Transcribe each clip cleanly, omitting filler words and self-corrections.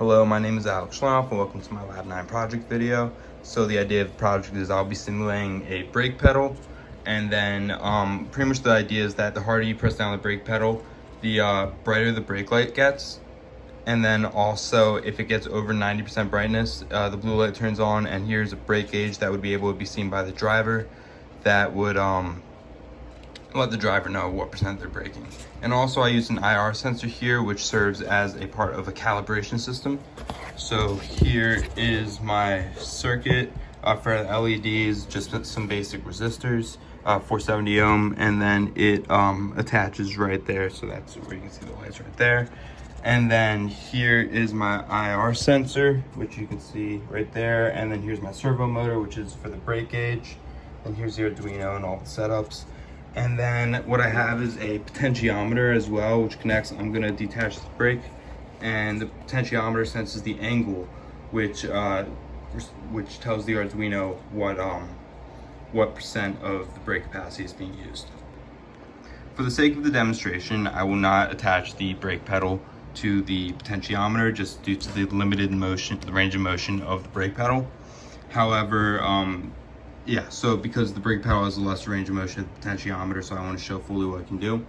Hello, my name is Alex Schloff and welcome to my Lab 9 project video. So the idea of the project is I'll be simulating a brake pedal, and then pretty much the idea is that the harder you press down the brake pedal, the brighter the brake light gets. And then also if it gets over 90% brightness, the blue light turns on, and here's a brake gauge that would be able to be seen by the driver that would let the driver know what percent they're braking. And also I use an IR sensor here, which serves as a part of a calibration system. So here is my circuit for the LEDs, just some basic resistors, 470 ohm, and then it attaches right there. So that's where you can see the lights right there. And then here is my IR sensor, which you can see right there. And then here's my servo motor, which is for the brake gauge. And here's the Arduino and all the setups. And then what I have is a potentiometer as well, which connects. I'm gonna detach the brake, and the potentiometer senses the angle, which tells the Arduino what percent of the brake capacity is being used. For the sake of the demonstration, I will not attach the brake pedal to the potentiometer, just due to the limited motion, the range of motion of the brake pedal. However, yeah, so because the brake pedal has a less range of motion of the potentiometer, so I want to show fully what I can do.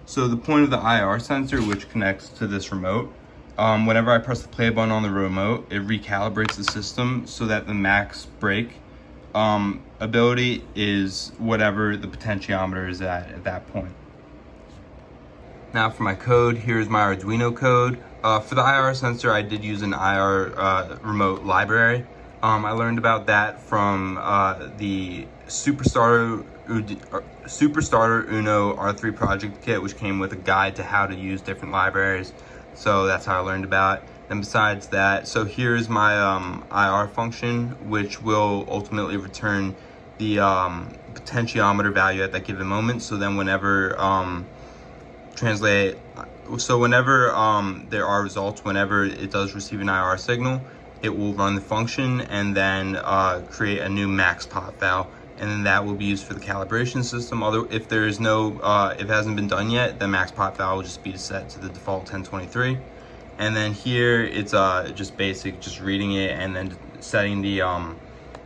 So the point of the IR sensor, which connects to this remote, whenever I press the play button on the remote, it recalibrates the system so that the max brake ability is whatever the potentiometer is at that point. Now for my code, here's my Arduino code. For the IR sensor, I did use an IR remote library. I learned about that from the Superstarter Uno R3 project kit, which came with a guide to how to use different libraries. So that's how I learned about it. And besides that, so here's my IR function, which will ultimately return the potentiometer value at that given moment. So then whenever there are results, whenever it does receive an IR signal, it will run the function and then create a new max pop val, and then that will be used for the calibration system. Although if there is no, if it hasn't been done yet, the max pop val will just be set to the default 1023. And then here it's just basic, just reading it and then setting the,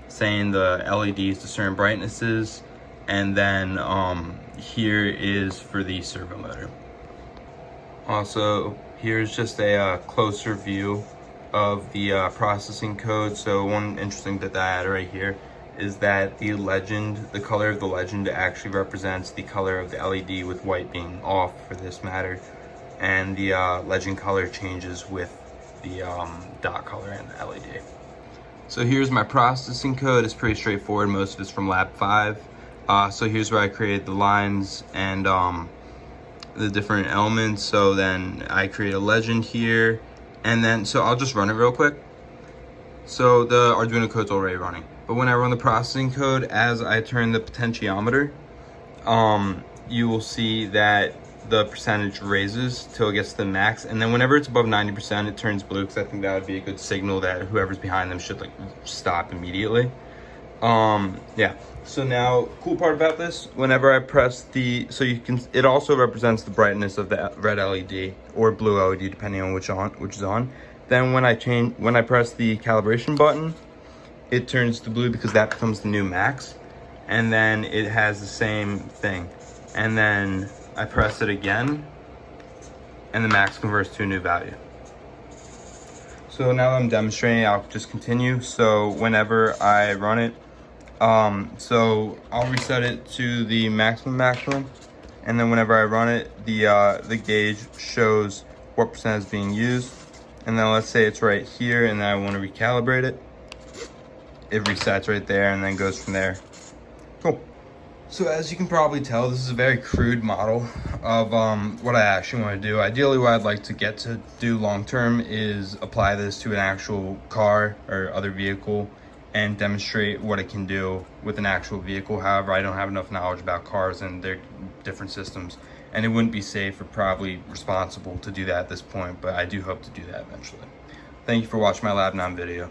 saying the LEDs to certain brightnesses. And then here is for the servo motor. Also, here's just a closer view of the processing code. So one interesting bit that I added right here is that the legend, the color of the legend actually represents the color of the LED, with white being off for this matter, and the legend color changes with the dot color and the LED. So here's my processing code. It's pretty straightforward. Most of it's from Lab 5. So here's where I created the lines and the different elements. So then I create a legend here. And then, so I'll just run it real quick. So the Arduino code's already running. But when I run the processing code, as I turn the potentiometer, you will see that the percentage raises till it gets to the max. And then whenever it's above 90%, it turns blue, because I think that would be a good signal that whoever's behind them should stop immediately. Yeah. So now, cool part about this, whenever I press it also represents the brightness of the red LED or blue LED, depending on which is on. Then when I press the calibration button, it turns to blue because that becomes the new max. And then it has the same thing. And then I press it again, and the max converts to a new value. So now that I'm demonstrating, I'll just continue. So whenever I run it, so I'll reset it to the maximum, and then whenever I run it, the gauge shows what percent is being used. And then let's say it's right here, and then I want to recalibrate it. It resets right there, and then goes from there. Cool. So as you can probably tell, this is a very crude model of what I actually want to do. Ideally, what I'd like to get to do long term is apply this to an actual car or other vehicle and demonstrate what it can do with an actual vehicle. However, I don't have enough knowledge about cars and their different systems, and it wouldn't be safe or probably responsible to do that at this point, but I do hope to do that eventually. Thank you for watching my Lab 9 video.